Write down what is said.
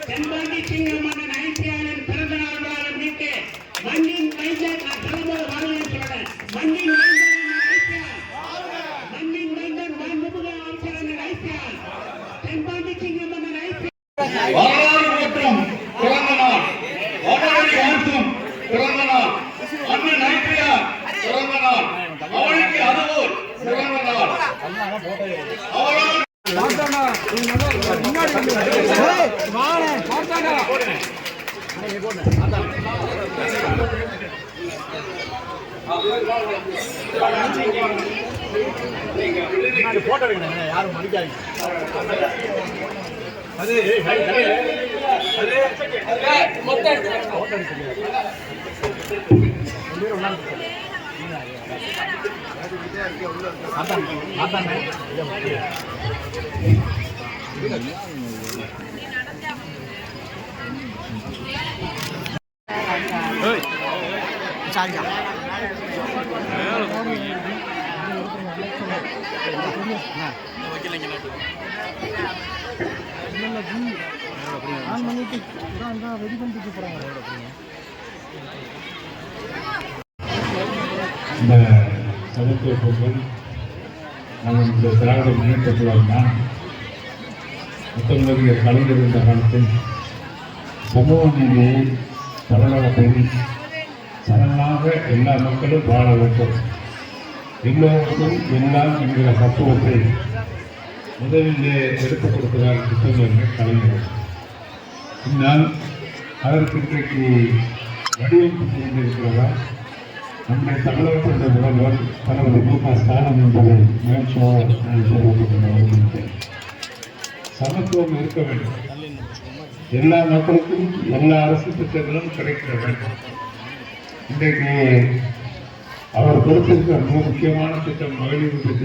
செம்பாண்டி சிங்கமான ஐபிஎல்லின் பிறந்த நாள் விழாவை முன்னிட்டு மண்ணின் மைந்தன் மண்ணின் மண்ணின் மைந்தன் மாண்புமிகு அமைச்சரான ஐபிஎல் செம்பாண்டி சிங்கமான ஐபிஎல் மற்றும் பிறந்த நாள் பிறந்த நாள் அண்ணன் ஐபிஎல் பிறந்த நாள் அவளுக்கு அதுவும் பிறந்த நாள் அவரோடு போட்டோ எடுக்கணும் யாரும் மடிக்காது அது மொத்தம் போட்டோ இந்த சமத்துவ பொங்கல் நாம் இந்த திராவிட முன்னேற்றத்தில்னா முத்தமிழர் கலைஞர் இருந்த காலத்தில் சமூக நீதியை தமிழகத்தில் சரணாக எல்லா மக்களும் வாழ வேண்டும், எல்லோருக்கும் எல்லாம் என்கிற தத்துவத்தை முதலிலே எடுத்துக் கொடுக்கிறார் முத்தமிழர் கலைஞர். பின்னால் அதற்கு இன்றைக்கு வடிவமைப்பு கொண்டிருக்கிறவர் நம்முடைய தமிழகத்தினுடைய முதல்வர் தலைவர் மு க ஸ்டாலின் என்பதை முயற்சியாக நான் தெரிவித்துக் கொண்டு வருகின்றேன். சமத்துவம் இருக்க வேண்டும், எல்லா மக்களுக்கும் எல்லா அரசு திட்டங்களும் கிடைக்க வேண்டும். இன்றைக்கு அவர் கொடுத்திருக்கிற மிக முக்கியமான திட்டம் மகளிர் திட்டம்.